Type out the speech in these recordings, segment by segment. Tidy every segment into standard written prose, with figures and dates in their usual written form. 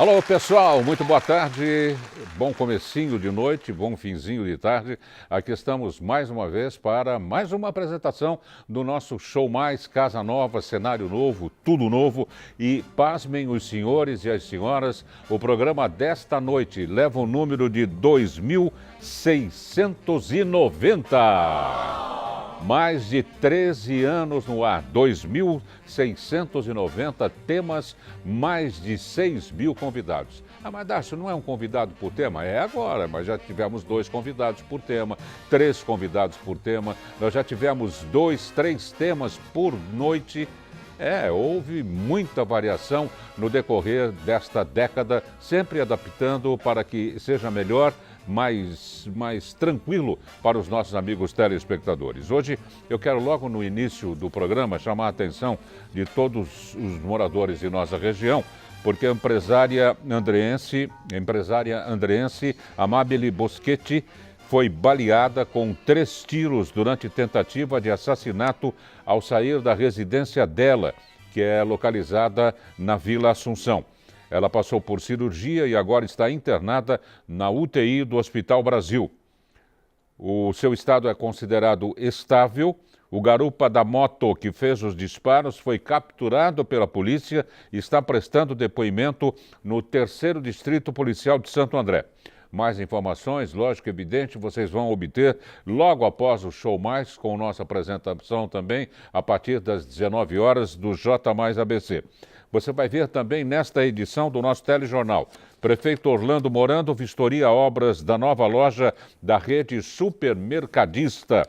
Alô, pessoal, muito boa tarde, bom comecinho de noite, bom finzinho de tarde. Aqui estamos mais uma vez para mais uma apresentação do nosso Show Mais, Casa Nova, cenário novo, tudo novo. E pasmem os senhores e as senhoras, o programa desta noite leva o número de 2690. Mais de 13 anos no ar, 2.690 temas, mais de 6.000 convidados. Ah, mas Dácio, não é um convidado por tema? É agora, mas já tivemos 2 convidados por tema, 3 convidados por tema, nós já tivemos 2, 3 temas por noite. Houve muita variação no decorrer desta década, sempre adaptando para que seja melhor, mais tranquilo para os nossos amigos telespectadores. Hoje eu quero logo no início do programa chamar a atenção de todos os moradores de nossa região, porque a empresária andreense Amabile Boschetti foi baleada com 3 tiros durante tentativa de assassinato ao sair da residência dela, que é localizada na Vila Assunção. Ela passou por cirurgia e agora está internada na UTI do Hospital Brasil. O seu estado é considerado estável. O garupa da moto que fez os disparos foi capturado pela polícia e está prestando depoimento no 3º Distrito Policial de Santo André. Mais informações, lógico, evidente, vocês vão obter logo após o Show Mais, com nossa apresentação também, a partir das 19 horas do J Mais ABC. Você vai ver também nesta edição do nosso telejornal. Prefeito Orlando Morando vistoria obras da nova loja da rede supermercadista.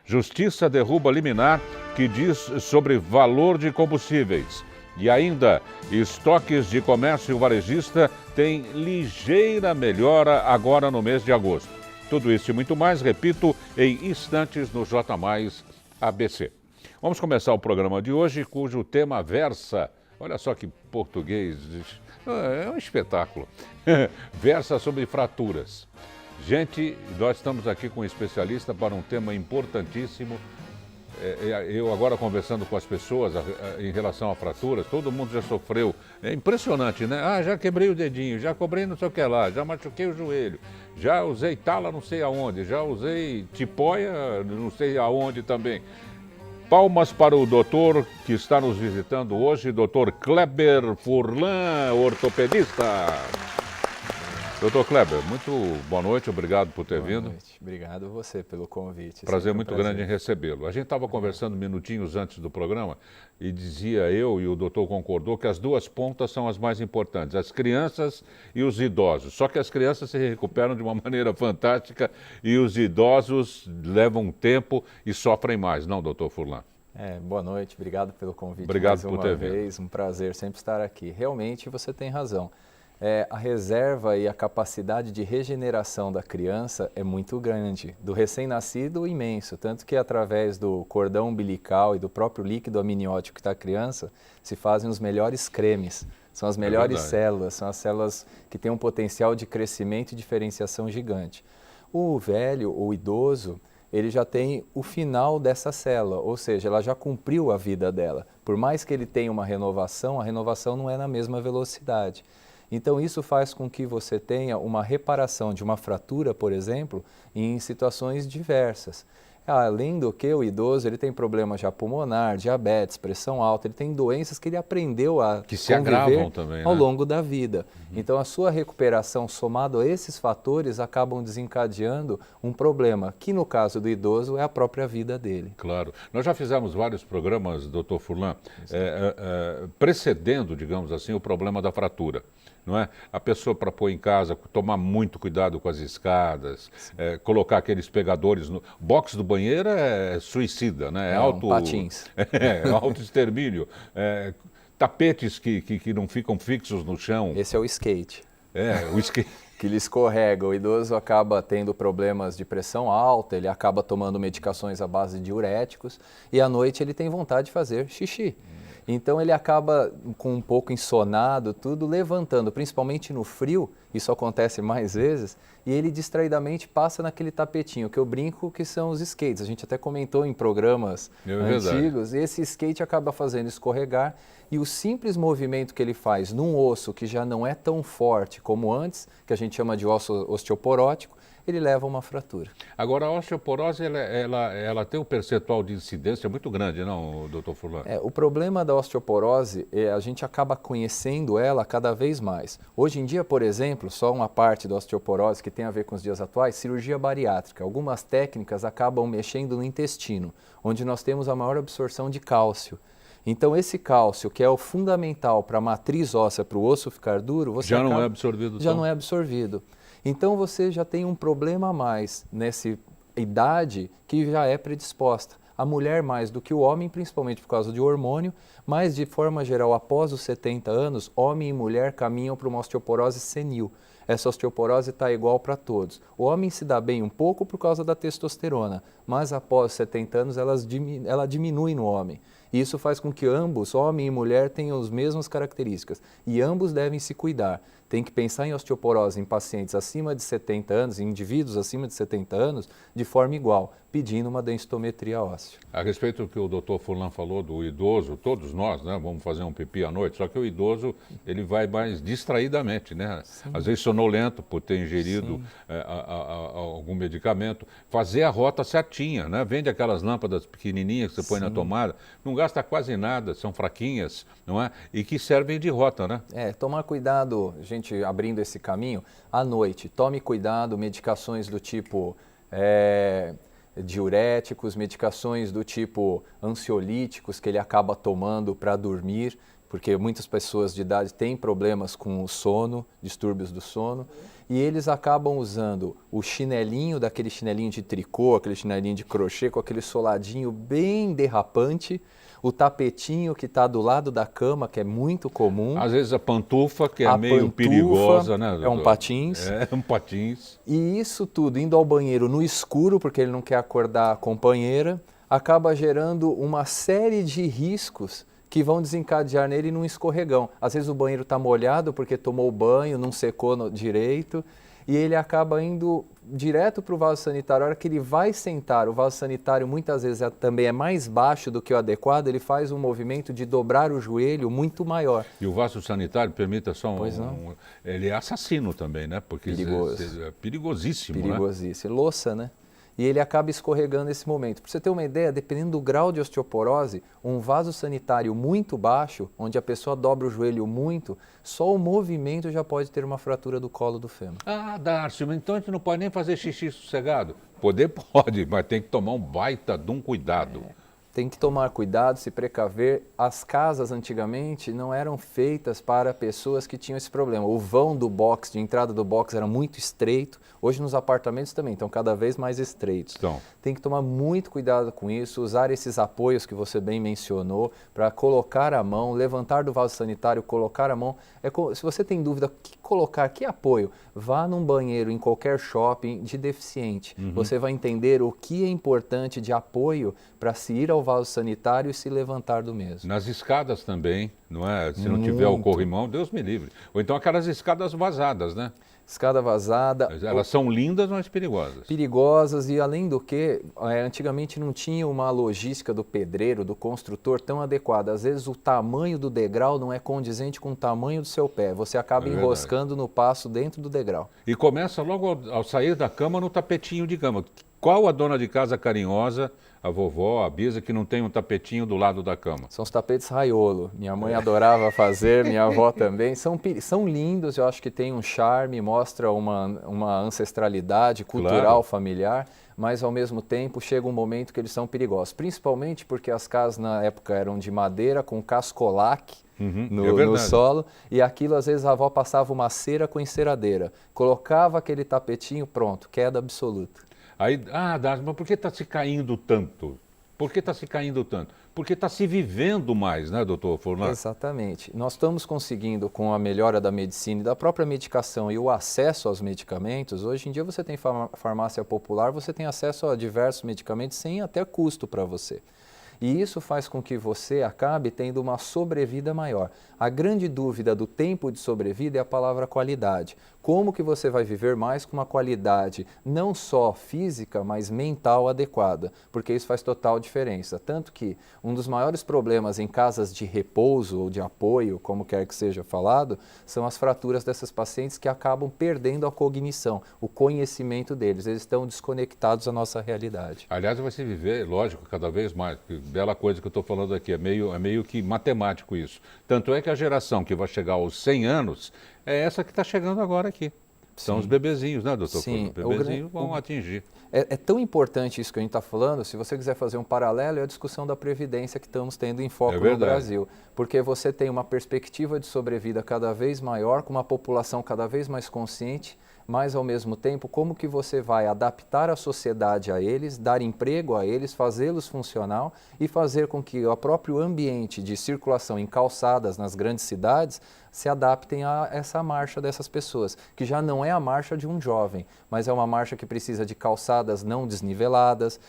Justiça derruba liminar que diz sobre valor de combustíveis. E ainda, estoques de comércio varejista têm ligeira melhora agora no mês de agosto. Tudo isso e muito mais, repito, em instantes no J Mais ABC. Vamos começar o programa de hoje, cujo tema versa... Olha só que português, é um espetáculo. Versa sobre fraturas. Gente, nós estamos aqui com um especialista para um tema importantíssimo. Eu agora conversando com as pessoas em relação a fraturas, todo mundo já sofreu. É impressionante, né? Ah, já quebrei o dedinho, já cobrei não sei o que lá, já machuquei o joelho, já usei tala não sei aonde, já usei tipóia não sei aonde também. Palmas para o doutor que está nos visitando hoje, doutor Kleber Furlan, ortopedista. Doutor Kleber, muito boa noite, obrigado por ter vindo. Boa noite, obrigado a você pelo convite. Prazer muito grande em recebê-lo. A gente estava conversando minutinhos antes do programa e dizia eu, e o doutor concordou, que as 2 pontas são as mais importantes, as crianças e os idosos. Só que as crianças se recuperam de uma maneira fantástica e os idosos levam tempo e sofrem mais, não, doutor Furlan? Boa noite, obrigado pelo convite. Obrigado por ter vindo. Um prazer sempre estar aqui. Realmente você tem razão. A reserva e a capacidade de regeneração da criança é muito grande, do recém-nascido imenso, tanto que através do cordão umbilical e do próprio líquido amniótico que está a criança, se fazem os melhores cremes, são as melhores células, são as células que têm um potencial de crescimento e diferenciação gigante. O velho, o idoso, ele já tem o final dessa célula, ou seja, ela já cumpriu a vida dela. Por mais que ele tenha uma renovação, a renovação não é na mesma velocidade. Então isso faz com que você tenha uma reparação de uma fratura, por exemplo, em situações diversas. Além do que o idoso ele tem problema já pulmonar, diabetes, pressão alta, ele tem doenças que ele aprendeu a que se agravam também, ao longo da vida. Então a sua recuperação somado a esses fatores acabam desencadeando um problema, que no caso do idoso é a própria vida dele. Claro. Nós já fizemos vários programas, doutor Furlan, precedendo, digamos assim, o problema da fratura. Não é? A pessoa para pôr em casa, tomar muito cuidado com as escadas, colocar aqueles pegadores no box do banheiro é suicida, né? Patins. Auto-extermínio. Tapetes que não ficam fixos no chão. Esse é o skate. O skate. Que ele escorrega, o idoso acaba tendo problemas de pressão alta, ele acaba tomando medicações à base de diuréticos e à noite ele tem vontade de fazer xixi. Então ele acaba com um pouco ensonado, tudo levantando, principalmente no frio, isso acontece mais vezes, e ele distraidamente passa naquele tapetinho, que eu brinco que são os skates. A gente até comentou em programas antigos, e esse skate acaba fazendo escorregar E o simples movimento que ele faz num osso que já não é tão forte como antes, que a gente chama de osso osteoporótico, ele leva a uma fratura. Agora, a osteoporose, ela tem um percentual de incidência muito grande, não, doutor Furlan? O problema da osteoporose a gente acaba conhecendo ela cada vez mais. Hoje em dia, por exemplo, só uma parte da osteoporose que tem a ver com os dias atuais, cirurgia bariátrica. Algumas técnicas acabam mexendo no intestino, onde nós temos a maior absorção de cálcio. Então, esse cálcio, que é o fundamental para a matriz óssea, para o osso ficar duro, já não é absorvido. Já não é absorvido. Então, você já tem um problema a mais nessa idade que já é predisposta. A mulher mais do que o homem, principalmente por causa de hormônio, mas de forma geral, após os 70 anos, homem e mulher caminham para uma osteoporose senil. Essa osteoporose está igual para todos. O homem se dá bem um pouco por causa da testosterona, mas após 70 anos ela diminui no homem. E isso faz com que ambos, homem e mulher, tenham as mesmas características. E ambos devem se cuidar. Tem que pensar em osteoporose em pacientes acima de 70 anos, em indivíduos acima de 70 anos, de forma igual, pedindo uma densitometria óssea. A respeito do que o doutor Furlan falou do idoso, todos nós, né, vamos fazer um pipi à noite, só que o idoso, ele vai mais distraidamente, né? Sim. Às vezes sonolento por ter ingerido algum medicamento. Fazer a rota certinha, né? Vende aquelas lâmpadas pequenininhas que você põe na tomada, não gasta quase nada, são fraquinhas, não é? E que servem de rota, né? Tomar cuidado, gente, abrindo esse caminho, à noite, tome cuidado, medicações do tipo diuréticos, medicações do tipo ansiolíticos que ele acaba tomando para dormir, porque muitas pessoas de idade têm problemas com o sono, distúrbios do sono, e eles acabam usando o chinelinho, daquele chinelinho de tricô, aquele chinelinho de crochê com aquele soladinho bem derrapante, o tapetinho que está do lado da cama, que é muito comum. Às vezes a pantufa, que é meio perigosa, né, doutor? É um patins. É um patins. E isso tudo, indo ao banheiro no escuro, porque ele não quer acordar a companheira, acaba gerando uma série de riscos que vão desencadear nele num escorregão. Às vezes o banheiro está molhado porque tomou banho, não secou direito, e ele acaba indo direto para o vaso sanitário. A hora que ele vai sentar, o vaso sanitário muitas vezes também é mais baixo do que o adequado, ele faz um movimento de dobrar o joelho muito maior. E o vaso sanitário, permita só ele é assassino também, né? Porque é perigosíssimo, Perigosíssimo. Louça, né? E ele acaba escorregando nesse momento. Para você ter uma ideia, dependendo do grau de osteoporose, um vaso sanitário muito baixo, onde a pessoa dobra o joelho muito, só o movimento já pode ter uma fratura do colo do fêmur. Ah, Darcio, então a gente não pode nem fazer xixi sossegado? Poder pode, mas tem que tomar um baita de um cuidado. Tem que tomar cuidado, se precaver. As casas antigamente não eram feitas para pessoas que tinham esse problema. O vão do box, de entrada do box, era muito estreito. Hoje nos apartamentos também estão cada vez mais estreitos. Então. Tem que tomar muito cuidado com isso, usar esses apoios que você bem mencionou para colocar a mão, levantar do vaso sanitário, colocar a mão. Se você tem dúvida, que colocar, que apoio? Vá num banheiro em qualquer shopping de deficiente. Você vai entender o que é importante de apoio para se ir ao vaso sanitário e se levantar do mesmo. Nas escadas também, não é? Se não tiver o corrimão, Deus me livre. Ou então aquelas escadas vazadas, né? Escada vazada. Elas são lindas, mas perigosas. Perigosas e, além do que, antigamente não tinha uma logística do pedreiro, do construtor tão adequada. Às vezes o tamanho do degrau não é condizente com o tamanho do seu pé. Você acaba enroscando no passo dentro do degrau. E começa logo ao sair da cama no tapetinho de cama. Qual a dona de casa carinhosa, a vovó, a bisa, que não tem um tapetinho do lado da cama? São os tapetes raiolo. Minha mãe adorava fazer, minha avó também. São lindos, eu acho que tem um charme, mostra uma ancestralidade cultural, familiar, mas ao mesmo tempo chega um momento que eles são perigosos. Principalmente porque as casas na época eram de madeira com cascolaque no solo, e aquilo às vezes a avó passava uma cera com enceradeira, colocava aquele tapetinho, pronto, queda absoluta. Aí, Darcio, mas por que está se caindo tanto? Por que está se caindo tanto? Porque está se vivendo mais, né, doutor Furlan? Exatamente. Nós estamos conseguindo, com a melhora da medicina e da própria medicação e o acesso aos medicamentos, hoje em dia você tem farmácia popular, você tem acesso a diversos medicamentos sem até custo para você. E isso faz com que você acabe tendo uma sobrevida maior. A grande dúvida do tempo de sobrevida é a palavra qualidade. Como que você vai viver mais com uma qualidade não só física, mas mental adequada? Porque isso faz total diferença. Tanto que um dos maiores problemas em casas de repouso ou de apoio, como quer que seja falado, são as fraturas dessas pacientes que acabam perdendo a cognição, o conhecimento deles. Eles estão desconectados da nossa realidade. Aliás, vai se viver, lógico, cada vez mais. Bela coisa que eu estou falando aqui, é meio que matemático isso. Tanto é que a geração que vai chegar aos 100 anos é essa que está chegando agora aqui. São os bebezinhos, né, doutor? Sim, os bebezinhos vão atingir. É tão importante isso que a gente está falando, se você quiser fazer um paralelo, é a discussão da Previdência que estamos tendo em foco no Brasil. Porque você tem uma perspectiva de sobrevida cada vez maior, com uma população cada vez mais consciente, mas ao mesmo tempo, como que você vai adaptar a sociedade a eles, dar emprego a eles, fazê-los funcional e fazer com que o próprio ambiente de circulação em calçadas nas grandes cidades se adaptem a essa marcha dessas pessoas, que já não é a marcha de um jovem, mas é uma marcha que precisa de calçadas não desniveladas.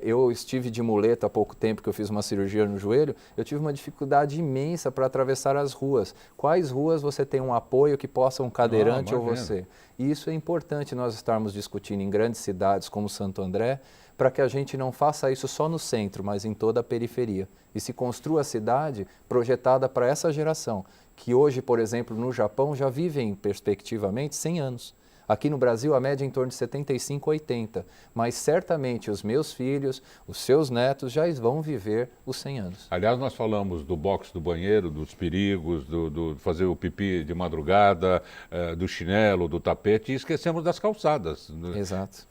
Eu estive de muleta há pouco tempo, que eu fiz uma cirurgia no joelho, eu tive uma dificuldade imensa para atravessar as ruas. Quais ruas você tem um apoio que possa um cadeirante ou você? E isso é importante nós estarmos discutindo em grandes cidades como Santo André, para que a gente não faça isso só no centro, mas em toda a periferia. E se construa a cidade projetada para essa geração, que hoje, por exemplo, no Japão, já vivem perspectivamente 100 anos. Aqui no Brasil, a média é em torno de 75, 80. Mas certamente os meus filhos, os seus netos já vão viver os 100 anos. Aliás, nós falamos do box do banheiro, dos perigos, do fazer o pipi de madrugada, do chinelo, do tapete, e esquecemos das calçadas. Exato.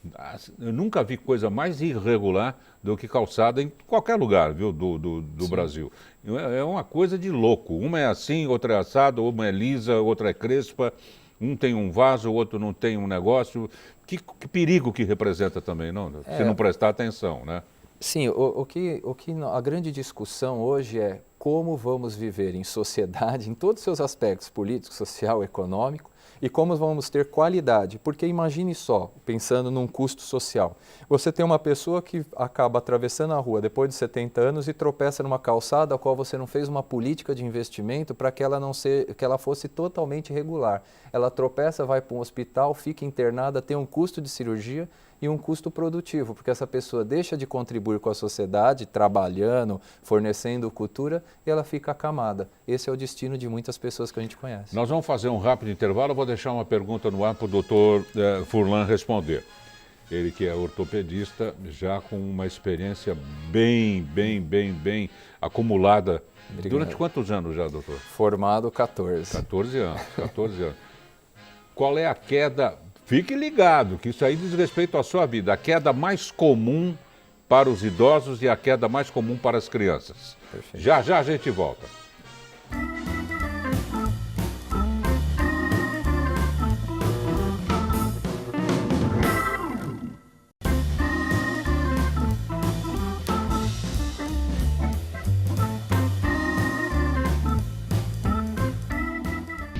Eu nunca vi coisa mais irregular do que calçada em qualquer lugar, viu, do Brasil. É uma coisa de louco. Uma é assim, outra é assada, uma é lisa, outra é crespa. Um tem um vaso, o outro não tem um negócio. Que perigo que representa também, não? Se não prestar atenção, né? Sim, a grande discussão hoje é como vamos viver em sociedade, em todos os seus aspectos, político, social, econômico, e como vamos ter qualidade. Porque imagine só, pensando num custo social, você tem uma pessoa que acaba atravessando a rua depois de 70 anos e tropeça numa calçada a qual você não fez uma política de investimento para que ela fosse totalmente regular. Ela tropeça, vai para um hospital, fica internada, tem um custo de cirurgia e um custo produtivo, porque essa pessoa deixa de contribuir com a sociedade, trabalhando, fornecendo cultura, e ela fica acamada. Esse é o destino de muitas pessoas que a gente conhece. Nós vamos fazer um rápido intervalo, eu vou deixar uma pergunta no ar para o doutor Furlan responder. Ele que é ortopedista, já com uma experiência bem acumulada. Obrigado. Durante quantos anos já, doutor? Formado 14. 14 anos, 14 anos. Qual é a queda... Fique ligado, que isso aí diz respeito à sua vida. A queda mais comum para os idosos e a queda mais comum para as crianças. Perfeito. Já a gente volta.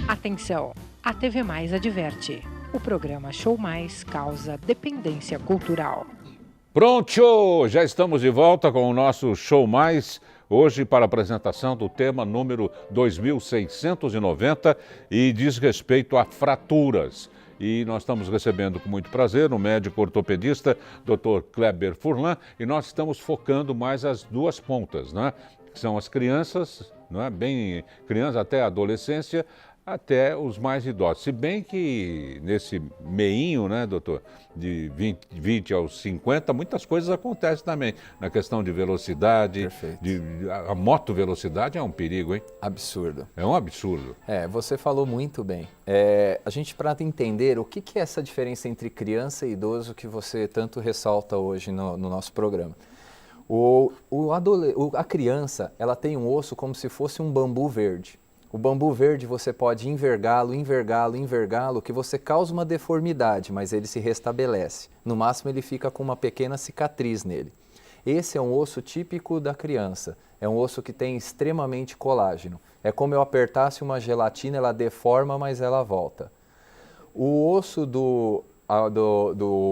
Atenção, a TV Mais adverte. O programa Show Mais causa dependência cultural. Pronto! Já estamos de volta com o nosso Show Mais, hoje para a apresentação do tema número 2690 e diz respeito a fraturas. E nós estamos recebendo com muito prazer o médico ortopedista, Dr. Kleber Furlan, e nós estamos focando mais as duas pontas, né? Que são as crianças, não é? Bem crianças até a adolescência, até os mais idosos. Se bem que nesse meinho, né, doutor, de 20 aos 50, muitas coisas acontecem também. Na questão de velocidade, a motovelocidade é um perigo, hein? Absurdo. É um absurdo. Você falou muito bem. A gente, para entender o que é essa diferença entre criança e idoso que você tanto ressalta hoje no nosso programa. A criança, ela tem um osso como se fosse um bambu verde. O bambu verde você pode envergá-lo, que você causa uma deformidade, mas ele se restabelece. No máximo ele fica com uma pequena cicatriz nele. Esse é um osso típico da criança, é um osso que tem extremamente colágeno. É como eu apertasse uma gelatina, ela deforma, mas ela volta. O osso do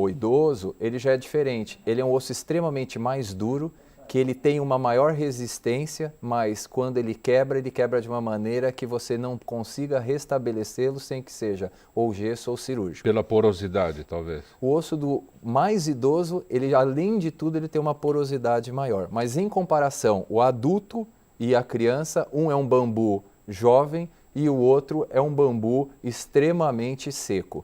idoso, ele já é diferente, ele é um osso extremamente mais duro, que ele tem uma maior resistência, mas quando ele quebra de uma maneira que você não consiga restabelecê-lo sem que seja ou gesso ou cirúrgico. Pela porosidade, talvez. O osso do mais idoso, ele além de tudo, ele tem uma porosidade maior. Mas em comparação, o adulto e a criança, um é um bambu jovem e o outro é um bambu extremamente seco.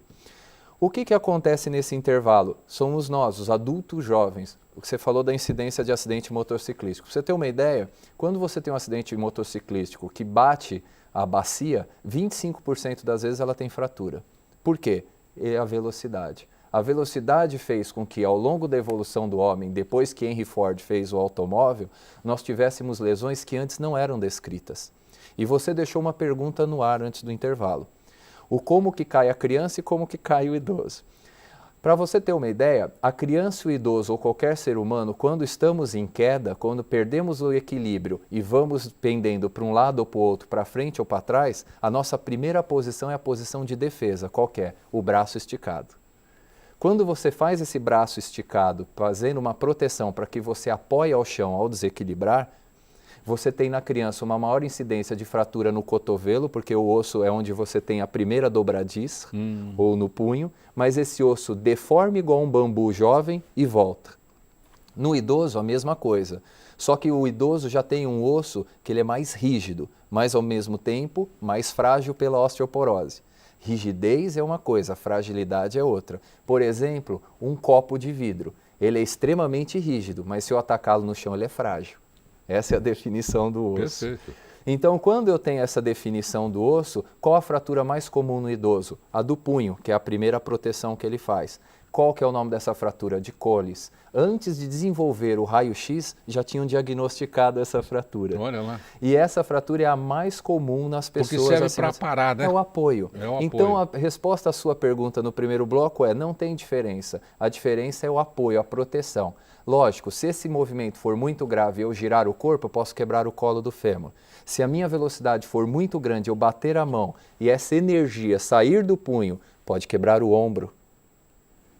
O que acontece nesse intervalo? Somos nós, os adultos jovens. O que você falou da incidência de acidente motociclístico. Pra você ter uma ideia, quando você tem um acidente motociclístico que bate a bacia, 25% das vezes ela tem fratura. Por quê? É a velocidade. A velocidade fez com que, ao longo da evolução do homem, depois que Henry Ford fez o automóvel, nós tivéssemos lesões que antes não eram descritas. E você deixou uma pergunta no ar antes do intervalo. O como que cai a criança e como que cai o idoso. Para você ter uma ideia, a criança, o idoso ou qualquer ser humano, quando estamos em queda, quando perdemos o equilíbrio e vamos pendendo para um lado ou para o outro, para frente ou para trás, a nossa primeira posição é a posição de defesa. Qual que é? O braço esticado. Quando você faz esse braço esticado, fazendo uma proteção para que você apoie ao chão ao desequilibrar, você tem na criança uma maior incidência de fratura no cotovelo, porque o osso é onde você tem a primeira dobradiça, ou no punho, mas esse osso deforma igual um bambu jovem e volta. No idoso, a mesma coisa, só que o idoso já tem um osso que ele é mais rígido, mas ao mesmo tempo mais frágil pela osteoporose. Rigidez é uma coisa, fragilidade é outra. Por exemplo, um copo de vidro, ele é extremamente rígido, mas se eu atacá-lo no chão ele é frágil. Essa é a definição do osso. Perfeito. Então, quando eu tenho essa definição do osso, qual a fratura mais comum no idoso? A do punho, que é a primeira proteção que ele faz. Qual que é o nome dessa fratura? De Colles. Antes de desenvolver o raio-x, já tinham diagnosticado essa fratura. Olha lá. E essa fratura é a mais comum nas pessoas. Porque serve para parar, né? É o apoio. É o apoio. Então, a resposta à sua pergunta no primeiro bloco é: não tem diferença. A diferença é o apoio, a proteção. Lógico, se esse movimento for muito grave e eu girar o corpo, eu posso quebrar o colo do fêmur. Se a minha velocidade for muito grande, eu bater a mão e essa energia sair do punho, pode quebrar o ombro.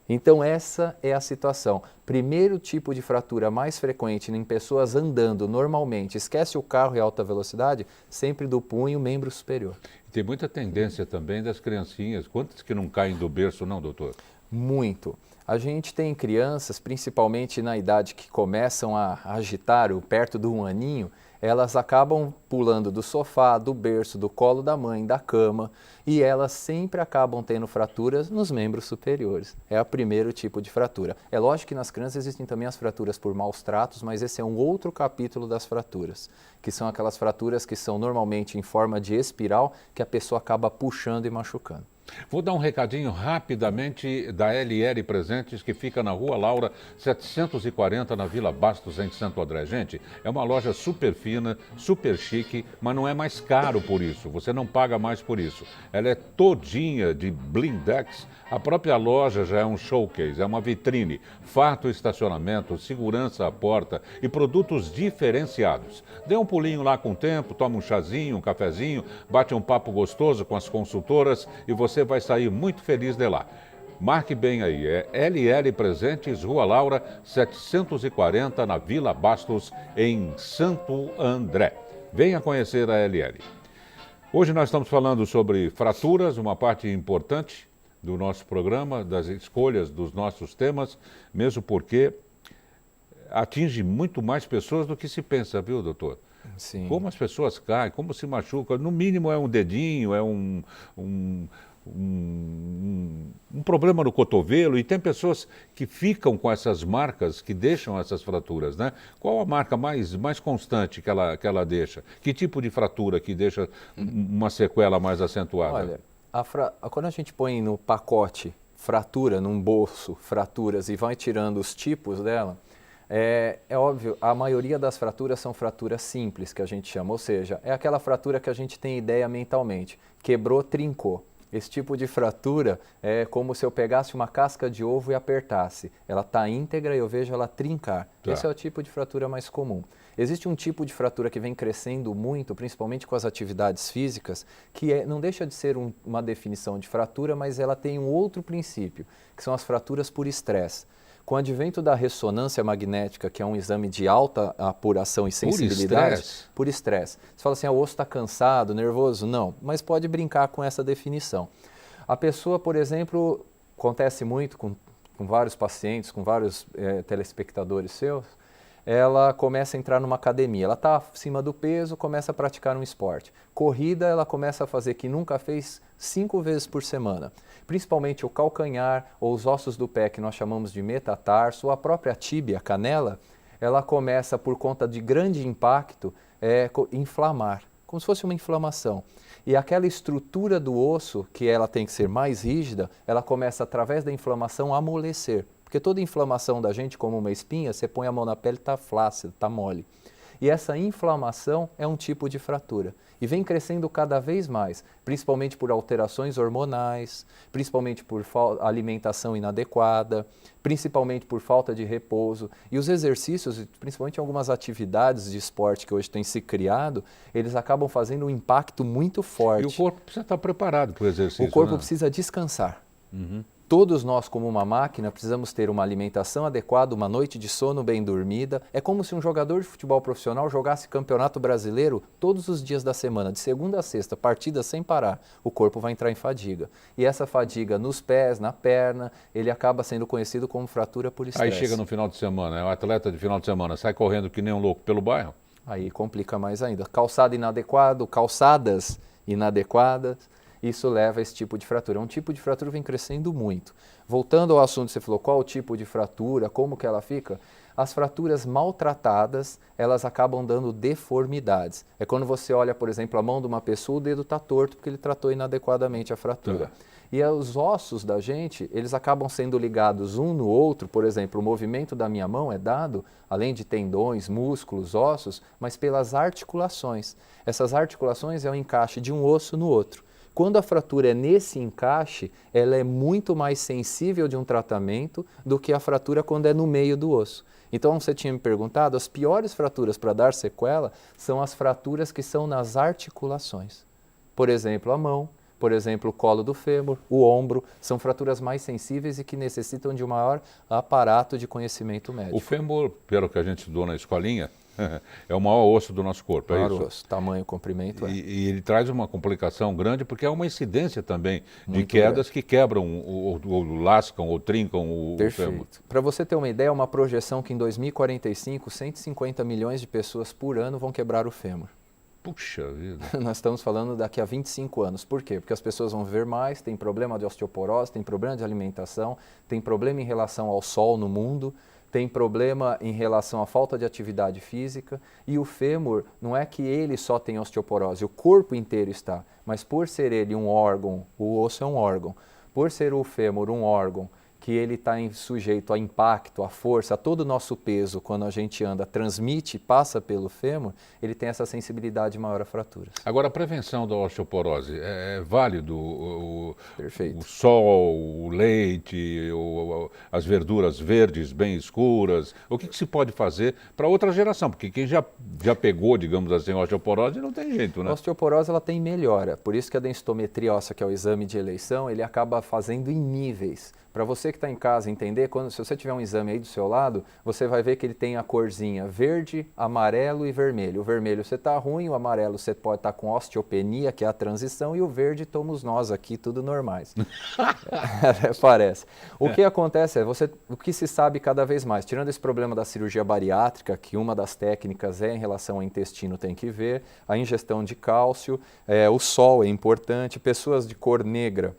Então essa é a situação. Primeiro tipo de fratura mais frequente em pessoas andando normalmente, esquece o carro e alta velocidade, sempre do punho, membro superior. Tem muita tendência também das criancinhas. Quantas que não caem do berço, não, doutor? Muito. A gente tem crianças, principalmente na idade que começam a agitar, perto do 1 aninho, elas acabam pulando do sofá, do berço, do colo da mãe, da cama, e elas sempre acabam tendo fraturas nos membros superiores. É o primeiro tipo de fratura. É lógico que nas crianças existem também as fraturas por maus tratos, mas esse é um outro capítulo das fraturas, que são aquelas fraturas que são normalmente em forma de espiral, que a pessoa acaba puxando e machucando. Vou dar um recadinho rapidamente da LL Presentes, que fica na Rua Laura, 740, na Vila Bastos, em Santo André. Gente, é uma loja super fina, super chique, mas não é mais caro por isso. Você não paga mais por isso. Ela é todinha de blindex. A própria loja já é um showcase, é uma vitrine. Farto estacionamento, segurança à porta e produtos diferenciados. Dê um pulinho lá com o tempo, toma um chazinho, um cafezinho, bate um papo gostoso com as consultoras e você vai sair muito feliz de lá. Marque bem aí, é LL Presentes, Rua Laura, 740, na Vila Bastos, em Santo André. Venha conhecer a LL. Hoje nós estamos falando sobre fraturas, uma parte importante do nosso programa, das escolhas dos nossos temas, mesmo porque atinge muito mais pessoas do que se pensa, viu, doutor? Sim. Como as pessoas caem, como se machucam, no mínimo é um dedinho, é um problema no cotovelo, e tem pessoas que ficam com essas marcas, que deixam essas fraturas, né? Qual a marca mais constante que ela deixa? Que tipo de fratura que deixa uma sequela mais acentuada? Olha, quando a gente põe no pacote fratura, num bolso, fraturas, e vai tirando os tipos dela, é óbvio, a maioria das fraturas são fraturas simples, que a gente chama, ou seja, é aquela fratura que a gente tem ideia mentalmente, quebrou, trincou. Esse tipo de fratura é como se eu pegasse uma casca de ovo e apertasse. Ela está íntegra e eu vejo ela trincar. Tá. Esse é o tipo de fratura mais comum. Existe um tipo de fratura que vem crescendo muito, principalmente com as atividades físicas, que não deixa de ser uma definição de fratura, mas ela tem um outro princípio, que são as fraturas por estresse. Com o advento da ressonância magnética, que é um exame de alta apuração e sensibilidade, por estresse. Você fala assim, o osso está cansado, nervoso? Não, mas pode brincar com essa definição. A pessoa, por exemplo, acontece muito com vários pacientes, com vários telespectadores seus, ela começa a entrar numa academia, ela está acima do peso, começa a praticar um esporte. Corrida, ela começa a fazer que nunca fez 5 vezes por semana. Principalmente o calcanhar ou os ossos do pé, que nós chamamos de metatarso, ou a própria tíbia, a canela, ela começa, por conta de grande impacto, inflamar, como se fosse uma inflamação. E aquela estrutura do osso, que ela tem que ser mais rígida, ela começa, através da inflamação, a amolecer. Porque toda inflamação da gente, como uma espinha, você põe a mão na pele e está flácida, está mole. E essa inflamação é um tipo de fratura. E vem crescendo cada vez mais, principalmente por alterações hormonais, principalmente por alimentação inadequada, principalmente por falta de repouso. E os exercícios, principalmente algumas atividades de esporte que hoje têm se criado, eles acabam fazendo um impacto muito forte. E o corpo precisa estar preparado para o exercício. O corpo, né? precisa descansar. Uhum. Todos nós, como uma máquina, precisamos ter uma alimentação adequada, uma noite de sono bem dormida. É como se um jogador de futebol profissional jogasse campeonato brasileiro todos os dias da semana, de segunda a sexta, partidas sem parar. O corpo vai entrar em fadiga. E essa fadiga nos pés, na perna, ele acaba sendo conhecido como fratura por estresse. Aí chega no final de semana, o atleta de final de semana sai correndo que nem um louco pelo bairro. Aí complica mais ainda. Calçado inadequado, calçadas inadequadas. Isso leva a esse tipo de fratura. É um tipo de fratura que vem crescendo muito. Voltando ao assunto, você falou qual o tipo de fratura, como que ela fica? As fraturas maltratadas, elas acabam dando deformidades. É quando você olha, por exemplo, a mão de uma pessoa, o dedo está torto porque ele tratou inadequadamente a fratura. E os ossos da gente, eles acabam sendo ligados um no outro. Por exemplo, o movimento da minha mão é dado, além de tendões, músculos, ossos, mas pelas articulações. Essas articulações é o encaixe de um osso no outro. Quando a fratura é nesse encaixe, ela é muito mais sensível de um tratamento do que a fratura quando é no meio do osso. Então, você tinha me perguntado, as piores fraturas para dar sequela são as fraturas que são nas articulações. Por exemplo, a mão, por exemplo, o colo do fêmur, o ombro, são fraturas mais sensíveis e que necessitam de um maior aparato de conhecimento médico. O fêmur, pelo que a gente estudou na escolinha, é o maior osso do nosso corpo, é isso? Osso, tamanho, comprimento. E ele traz uma complicação grande porque é uma incidência também de Muito quedas grande. que quebram, ou lascam, ou trincam o fêmur. Perfeito. Para você ter uma ideia, uma projeção que em 2045, 150 milhões de pessoas por ano vão quebrar o fêmur. Puxa vida. Nós estamos falando daqui a 25 anos. Por quê? Porque as pessoas vão viver mais, tem problema de osteoporose, tem problema de alimentação, tem problema em relação ao sol no mundo, tem problema em relação à falta de atividade física, e o fêmur não é que ele só tem osteoporose, o corpo inteiro está, mas por ser ele um órgão, o osso é um órgão, por ser o fêmur um órgão que ele está sujeito a impacto, a força, a todo o nosso peso, quando a gente anda, transmite, passa pelo fêmur, ele tem essa sensibilidade maior a fraturas. Agora, a prevenção da osteoporose, é válido Perfeito. o sol, o leite, as verduras verdes bem escuras? O que se pode fazer para outra geração? Porque quem já pegou, digamos assim, a osteoporose não tem jeito, né? A osteoporose ela tem melhora, por isso que a densitometria óssea, que é o exame de eleição, ele acaba fazendo em níveis. Para você que está em casa entender, se você tiver um exame aí do seu lado, você vai ver que ele tem a corzinha verde, amarelo e vermelho. O vermelho você está ruim, o amarelo você pode estar com osteopenia, que é a transição, e o verde somos nós aqui, tudo normais. Parece. O que acontece o que se sabe cada vez mais, tirando esse problema da cirurgia bariátrica, que uma das técnicas é em relação ao intestino, tem que ver, a ingestão de cálcio, o sol é importante, pessoas de cor negra,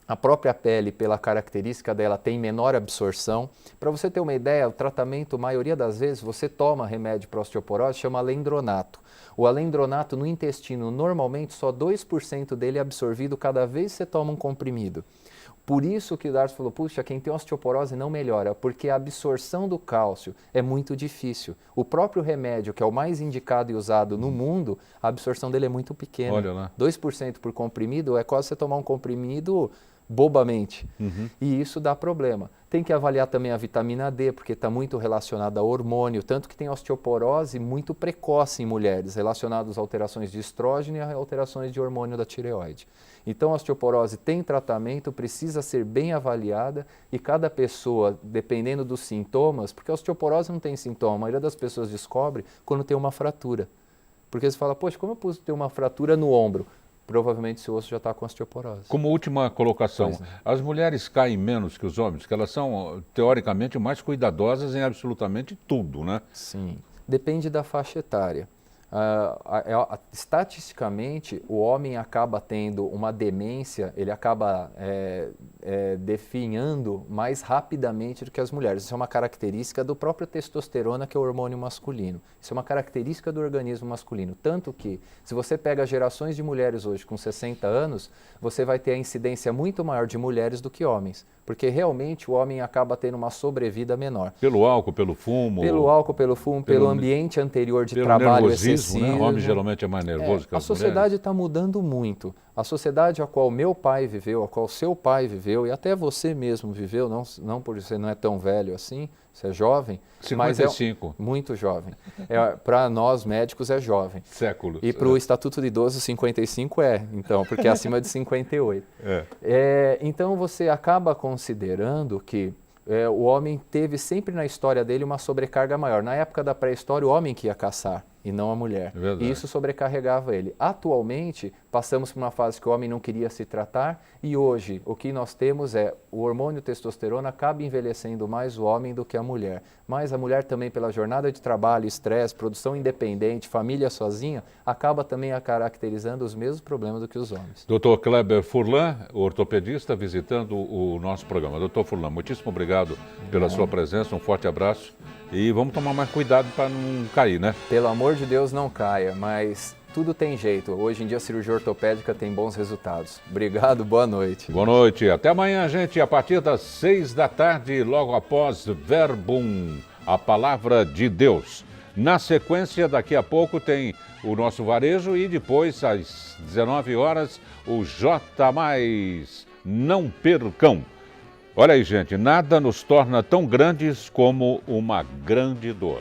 a própria pele, pela característica dela, tem menor absorção. Para você ter uma ideia, o tratamento, a maioria das vezes, você toma remédio para osteoporose, chama alendronato. O alendronato no intestino, normalmente, só 2% dele é absorvido cada vez que você toma um comprimido. Por isso que o Darcio falou, puxa, quem tem osteoporose não melhora, porque a absorção do cálcio é muito difícil. O próprio remédio, que é o mais indicado e usado no mundo, a absorção dele é muito pequena. Olha lá. 2% por comprimido é quase você tomar um comprimido bobamente. E isso dá problema. Tem que avaliar também a vitamina D, porque está muito relacionada a hormônio, tanto que tem osteoporose muito precoce em mulheres, relacionadas a alterações de estrógeno e a alterações de hormônio da tireoide. Então a osteoporose tem tratamento, precisa ser bem avaliada e cada pessoa, dependendo dos sintomas, porque a osteoporose não tem sintoma, a maioria das pessoas descobre quando tem uma fratura. Porque você fala, poxa, como eu posso ter uma fratura no ombro? Provavelmente seu osso já está com osteoporose. Como última colocação, Pois é. as mulheres caem menos que os homens, que elas são, teoricamente, mais cuidadosas em absolutamente tudo, né? Sim, depende da faixa etária. Estatisticamente, o homem acaba tendo uma demência, ele acaba definhando mais rapidamente do que as mulheres. Isso é uma característica do próprio testosterona, que é o hormônio masculino. Isso é uma característica do organismo masculino. Tanto que, se você pega gerações de mulheres hoje com 60 anos, você vai ter a incidência muito maior de mulheres do que homens. Porque realmente o homem acaba tendo uma sobrevida menor. Pelo álcool, pelo fumo? Pelo álcool, pelo fumo, pelo ambiente anterior de trabalho excessivo. Né? O homem geralmente é mais nervoso que as mulheres. A sociedade está mudando muito. A sociedade a qual meu pai viveu, a qual seu pai viveu, e até você mesmo viveu, não porque você não é tão velho assim, você é jovem. 55. Mas muito jovem. Para nós médicos é jovem. Séculos. E para o Estatuto de Idoso 55 então, porque é acima de 58. Então você acaba considerando que o homem teve sempre na história dele uma sobrecarga maior. Na época da pré-história, o homem que ia caçar e não a mulher. E isso sobrecarregava ele. Atualmente, passamos por uma fase que o homem não queria se tratar e hoje o que nós temos é o hormônio testosterona acaba envelhecendo mais o homem do que a mulher. Mas a mulher também, pela jornada de trabalho, estresse, produção independente, família sozinha, acaba também caracterizando os mesmos problemas do que os homens. Dr. Kleber Furlan, ortopedista, visitando o nosso programa. Dr. Furlan, muitíssimo obrigado pela sua presença, um forte abraço e vamos tomar mais cuidado para não cair, né? Pelo amor de Deus, não caia, mas tudo tem jeito. Hoje em dia a cirurgia ortopédica tem bons resultados. Obrigado, boa noite. Boa noite, até amanhã, gente, a partir das 6 da tarde, logo após Verbum, a Palavra de Deus. Na sequência, daqui a pouco tem o nosso varejo e depois, às 19 horas, o J+. Não percam. Olha aí, gente, nada nos torna tão grandes como uma grande dor.